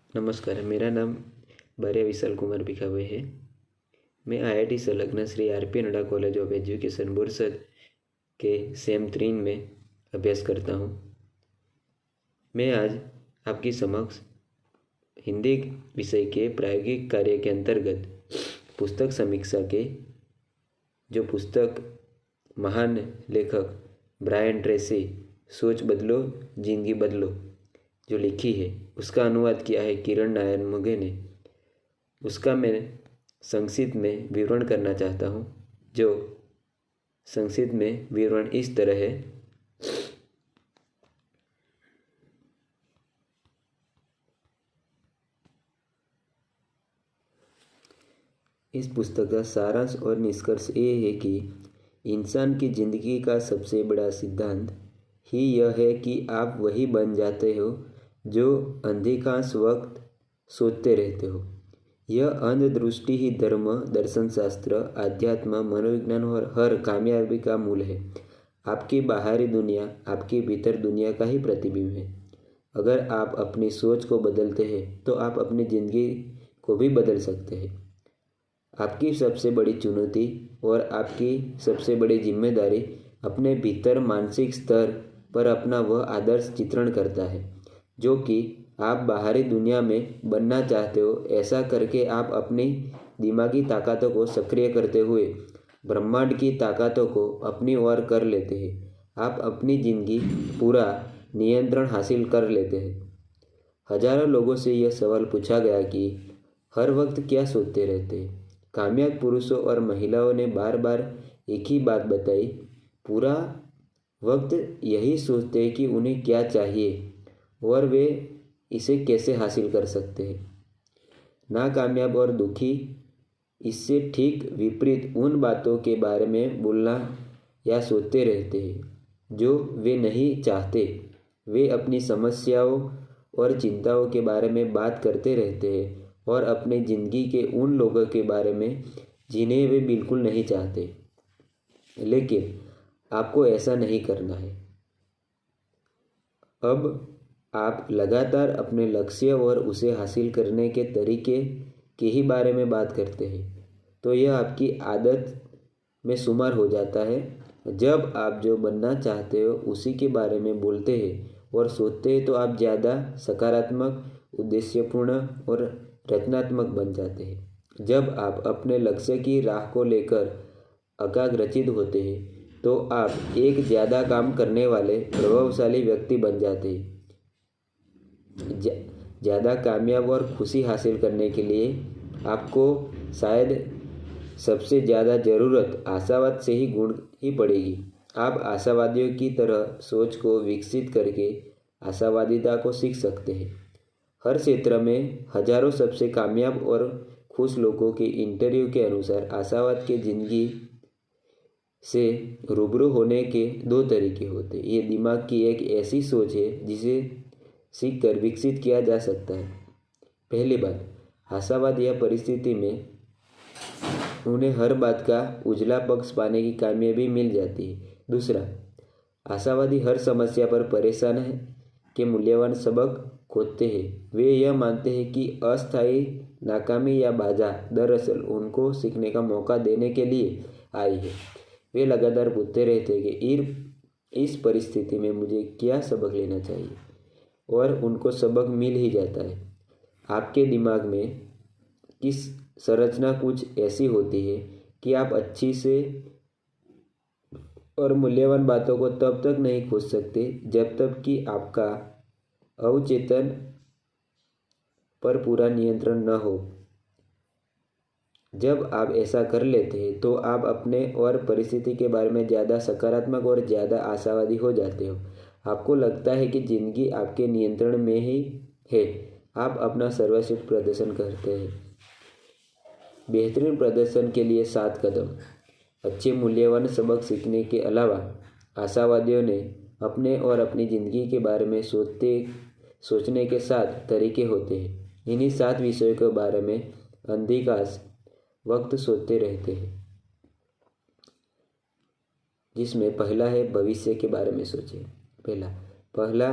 नमस्कार, मेरा नाम बारिया विशाल कुमार भिखावे है। मैं IIT संलग्न Shri RP Nadda college of education Borsad के सेम 3 में अभ्यास करता हूँ। मैं आज आपकी समक्ष हिंदी विषय के प्रायोगिक कार्य के अंतर्गत पुस्तक समीक्षा के जो पुस्तक महान लेखक ब्रायन ट्रेसी सोच बदलो जिंदगी बदलो जो लिखी है उसका अनुवाद किया है किरण नारायण मुगे ने। उसका मैं संक्षिप्त में विवरण करना चाहता हूँ, जो संक्षिप्त में विवरण इस तरह है। इस पुस्तक का सारांश और निष्कर्ष ये है कि इंसान की जिंदगी का सबसे बड़ा सिद्धांत ही यह है कि आप वही बन जाते हो जो अधिकांश वक्त सोचते रहते हो। यह अंधदृष्टि ही धर्म, दर्शन शास्त्र, आध्यात्म, मनोविज्ञान और हर कामयाबी का मूल है। आपकी बाहरी दुनिया आपकी भीतर दुनिया का ही प्रतिबिंब है। अगर आप अपनी सोच को बदलते हैं तो आप अपनी ज़िंदगी को भी बदल सकते हैं। आपकी सबसे बड़ी चुनौती और आपकी सबसे बड़ी जिम्मेदारी अपने भीतर मानसिक स्तर पर अपना वह आदर्श चित्रण करता है जो कि आप बाहरी दुनिया में बनना चाहते हो। ऐसा करके आप अपनी दिमागी ताकतों को सक्रिय करते हुए ब्रह्मांड की ताकतों को अपनी ओर कर लेते हैं। आप अपनी ज़िंदगी पूरा नियंत्रण हासिल कर लेते हैं। हजारों लोगों से यह सवाल पूछा गया कि हर वक्त क्या सोचते रहते हैं। कामयाब पुरुषों और महिलाओं ने बार बार एक ही बात बताई, पूरा वक्त यही सोचते हैं कि उन्हें क्या चाहिए और वे इसे कैसे हासिल कर सकते हैं। नाकामयाब और दुखी इससे ठीक विपरीत उन बातों के बारे में बोलना या सोचते रहते हैं जो वे नहीं चाहते। वे अपनी समस्याओं और चिंताओं के बारे में बात करते रहते हैं और अपनी ज़िंदगी के उन लोगों के बारे में जिन्हें वे बिल्कुल नहीं चाहते। लेकिन आपको ऐसा नहीं करना है। अब आप लगातार अपने लक्ष्य और उसे हासिल करने के तरीके के ही बारे में बात करते हैं, तो यह आपकी आदत में शुमार हो जाता है। जब आप जो बनना चाहते हो उसी के बारे में बोलते हैं और सोचते हैं तो आप ज़्यादा सकारात्मक, उद्देश्यपूर्ण और रचनात्मक बन जाते हैं। जब आप अपने लक्ष्य की राह को लेकर एकाग्रचित होते हैं तो आप एक ज़्यादा काम करने वाले प्रभावशाली व्यक्ति बन जाते हैं। ज़्यादा कामयाब और खुशी हासिल करने के लिए आपको शायद सबसे ज़्यादा ज़रूरत आशावाद से ही गुण ही पड़ेगी। आप आशावादियों की तरह सोच को विकसित करके आशावादिता को सीख सकते हैं। हर क्षेत्र में हजारों सबसे कामयाब और खुश लोगों के इंटरव्यू के अनुसार आशावाद के जिंदगी से रूबरू होने के 2 तरीके होते हैं। ये दिमाग की एक ऐसी सोच है जिसे सीख कर विकसित किया जा सकता है। पहली बात, आशावाद या परिस्थिति में उन्हें हर बात का उजला पक्ष पाने की कामयाबी मिल जाती है। दूसरा, आशावादी हर समस्या पर परेशान है के मूल्यवान सबक खोजते हैं। वे यह मानते हैं कि अस्थायी नाकामी या बाधा दरअसल उनको सीखने का मौका देने के लिए आई है। वे लगातार पूछते रहते हैं कि इस परिस्थिति में मुझे क्या सबक लेना चाहिए, और उनको सबक मिल ही जाता है। आपके दिमाग में की संरचना कुछ ऐसी होती है कि आप अच्छी से और मूल्यवान बातों को तब तक नहीं खोज सकते जब तक कि आपका अवचेतन पर पूरा नियंत्रण न हो। जब आप ऐसा कर लेते हैं तो आप अपने और परिस्थिति के बारे में ज़्यादा सकारात्मक और ज़्यादा आशावादी हो जाते हो। आपको लगता है कि ज़िंदगी आपके नियंत्रण में ही है। आप अपना सर्वश्रेष्ठ प्रदर्शन करते हैं। बेहतरीन प्रदर्शन के लिए 7 कदम। अच्छे मूल्यवान सबक सीखने के अलावा आशावादियों ने अपने और अपनी ज़िंदगी के बारे में सोचने के 7 तरीके होते हैं। इन्हीं 7 विषयों के बारे में अधिकांश वक्त सोचते रहते हैं, जिसमें पहला है भविष्य के बारे में सोचें। पहला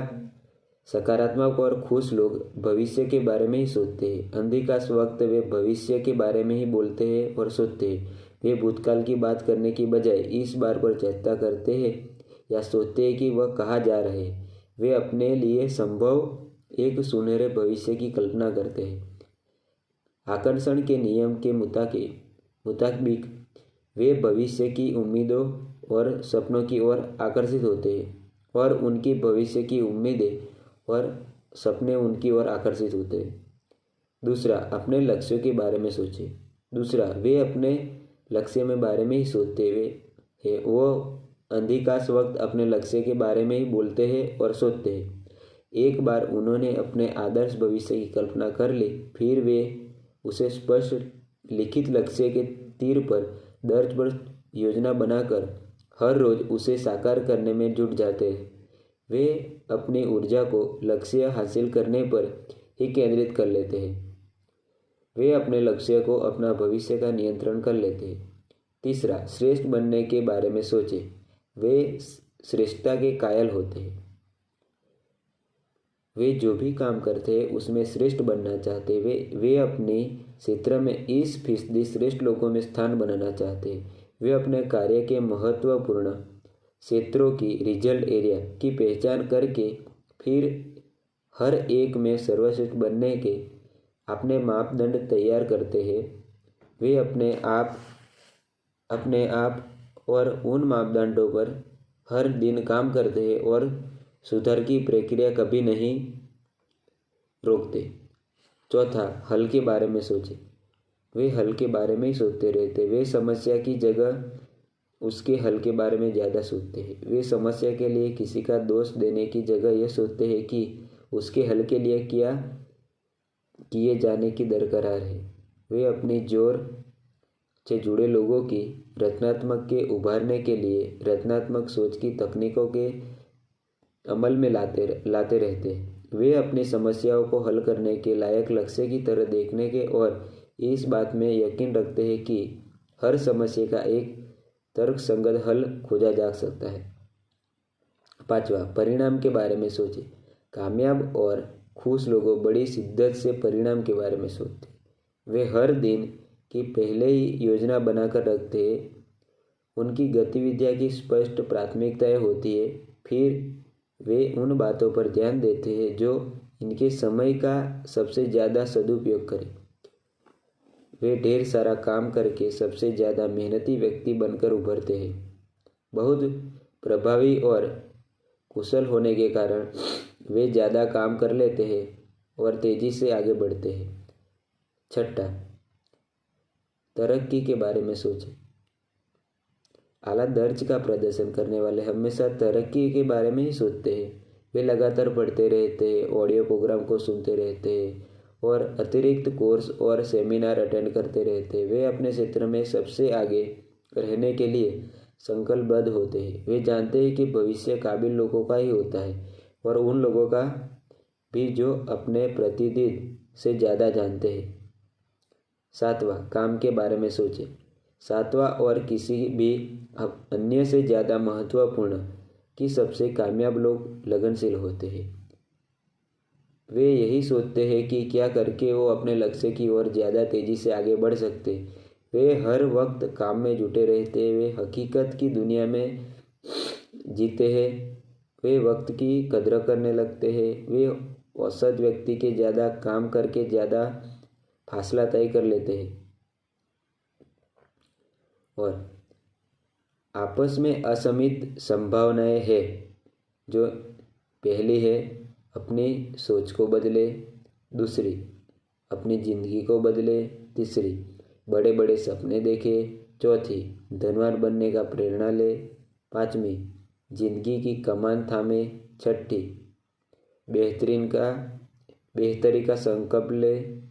सकारात्मक और खुश लोग भविष्य के बारे में ही सोचते हैं। अंधिकाश वक्त वे भविष्य के बारे में ही बोलते हैं और सोचते हैं। वे भूतकाल की बात करने की बजाय इस बार पर चर्चा करते हैं या सोचते हैं कि वह कहाँ जा रहे हैं। वे अपने लिए संभव एक सुनहरे भविष्य की कल्पना करते हैं। आकर्षण के नियम के मुताबिक वे भविष्य की उम्मीदों और सपनों की ओर आकर्षित होते हैं और उनकी भविष्य की उम्मीदें और सपने उनकी ओर आकर्षित होते हैं। दूसरा, अपने लक्ष्यों के बारे में सोचें। दूसरा, वे अपने लक्ष्य में बारे में ही सोचते हुए हैं। वो अंधिकाश वक्त अपने लक्ष्य के बारे में ही बोलते हैं और सोचते हैं। एक बार उन्होंने अपने आदर्श भविष्य की कल्पना कर ली, फिर वे उसे स्पष्ट लिखित लक्ष्य के तीर पर दर्ज पर योजना बनाकर हर रोज उसे साकार करने में जुट जाते हैं। वे अपनी ऊर्जा को लक्ष्य हासिल करने पर ही केंद्रित कर लेते हैं। वे अपने लक्ष्य को अपना भविष्य का नियंत्रण कर लेते हैं। तीसरा, श्रेष्ठ बनने के बारे में सोचें। वे श्रेष्ठता के कायल होते हैं। वे जो भी काम करते हैं उसमें श्रेष्ठ बनना चाहते हैं। वे अपने क्षेत्र में 20% श्रेष्ठ लोगों में स्थान बनाना चाहते हैं। वे अपने कार्य के महत्वपूर्ण क्षेत्रों की रिजल्ट एरिया की पहचान करके फिर हर एक में सर्वश्रेष्ठ बनने के अपने मापदंड तैयार करते हैं। वे अपने आप और उन मापदंडों पर हर दिन काम करते हैं और सुधार की प्रक्रिया कभी नहीं रोकते। चौथा, हल के बारे में सोचें। वे हल के बारे में ही सोचते रहते। वे समस्या की जगह उसके हल के बारे में ज़्यादा सोचते हैं। वे समस्या के लिए किसी का दोष देने की जगह यह सोचते हैं कि उसके हल के लिए क्या किए जाने की दरकार है। वे अपनी जोर से जुड़े लोगों की रचनात्मक के उभारने के लिए रचनात्मक सोच की तकनीकों के अमल में लाते रहते हैं। वे अपनी समस्याओं को हल करने के लायक लक्ष्य की तरह देखने के और इस बात में यकीन रखते हैं कि हर समस्या का एक तर्कसंगत हल खोजा जा सकता है। पांचवा, परिणाम के बारे में सोचें। कामयाब और खुश लोग बड़ी शिद्दत से परिणाम के बारे में सोचते हैं। वे हर दिन की पहले ही योजना बनाकर रखते हैं। उनकी गतिविधियां की स्पष्ट प्राथमिकताएं होती है। फिर वे उन बातों पर ध्यान देते हैं जो इनके समय का सबसे ज़्यादा सदुपयोग करें। वे ढेर सारा काम करके सबसे ज़्यादा मेहनती व्यक्ति बनकर उभरते हैं। बहुत प्रभावी और कुशल होने के कारण वे ज़्यादा काम कर लेते हैं और तेज़ी से आगे बढ़ते हैं। छठा, तरक्की के बारे में सोचें। आला दर्ज का प्रदर्शन करने वाले हमेशा तरक्की के बारे में ही सोचते हैं। वे लगातार पढ़ते रहते हैं, ऑडियो प्रोग्राम को सुनते रहते हैं और अतिरिक्त कोर्स और सेमिनार अटेंड करते रहते हैं। वे अपने क्षेत्र में सबसे आगे रहने के लिए संकल्पबद्ध होते हैं। वे जानते हैं कि भविष्य काबिल लोगों का ही होता है और उन लोगों का भी जो अपने प्रतिनिधि से ज़्यादा जानते हैं। सातवां, काम के बारे में सोचें। सातवां और किसी भी अन्य से ज़्यादा महत्वपूर्ण कि सबसे कामयाब लोग लगनशील होते हैं। वे यही सोचते हैं कि क्या करके वो अपने लक्ष्य की ओर ज़्यादा तेज़ी से आगे बढ़ सकते। वे हर वक्त काम में जुटे रहते हैं। वे हकीकत की दुनिया में जीते हैं। वे वक्त की कदर करने लगते हैं। वे औसत व्यक्ति के ज़्यादा काम करके ज़्यादा फासला तय कर लेते हैं और आपस में असीमित संभावनाएं हैं। जो पहली है, अपनी सोच को बदले। दूसरी, अपनी ज़िंदगी को बदले। तीसरी, बड़े बड़े सपने देखे। चौथी, धनवान बनने का प्रेरणा ले। पाँचवीं, जिंदगी की कमान थामे। छठी, बेहतरी का संकल्प ले।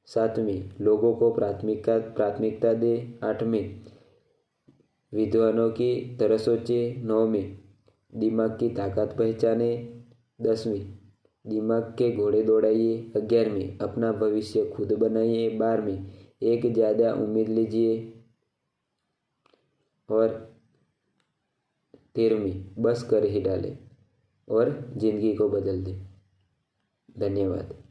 सातवीं, लोगों को प्राथमिकता दे। आठवीं, विद्वानों की तरह सोचे। नौवीं, दिमाग की ताकत पहचाने। 10वीं, दिमाग के घोड़े दौड़ाइए। 11वीं, अपना भविष्य खुद बनाइए। 12वीं, एक ज़्यादा उम्मीद लीजिए। और 13वीं, बस कर ही डाले। और ज़िंदगी को बदल दे। धन्यवाद।